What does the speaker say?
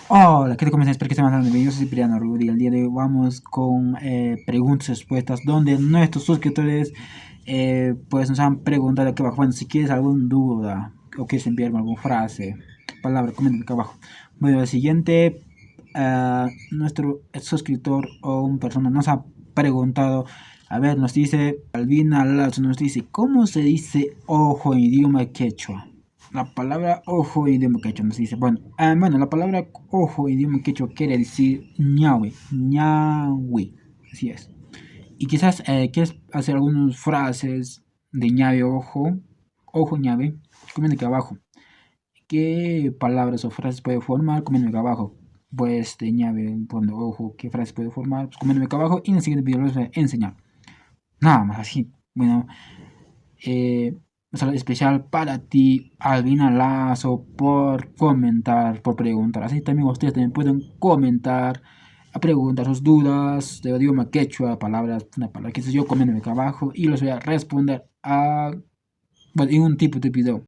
Hola, ¿qué te comentas? Espero que estés mandando bien. Yo soy Cipriano Rudy. El día de hoy vamos con preguntas y respuestas donde nuestros suscriptores pues nos han preguntado aquí abajo. Bueno, si quieres alguna duda o quieres enviarme alguna frase, palabra, comenta acá abajo. Bueno, el siguiente, nuestro suscriptor o una persona nos ha preguntado, a ver, nos dice, Albina Lazo nos dice, ¿cómo se dice ojo en idioma quechua? La palabra ojo en idioma quechua nos dice, bueno, la palabra ojo en idioma quechua quiere decir ñahui, ñahui, así es. Y quizás quieres hacer algunas frases de ñave ojo, ojo ñave, comenta aquí abajo. ¿Qué palabras o frases puede formar? Coméntame acá abajo. Pues de ñave, poniendo ojo, ¿qué frases puede formar? Pues coméntame acá abajo y en el siguiente video les voy a enseñar. Nada más así. Bueno, un saludo especial para ti, Albina Lazo, por comentar, por preguntar. Así también ustedes también pueden comentar, a preguntar sus dudas de idioma quechua, palabras, una palabra que sé yo, coméntame acá abajo y los voy a responder a, bueno, en un tipo de video.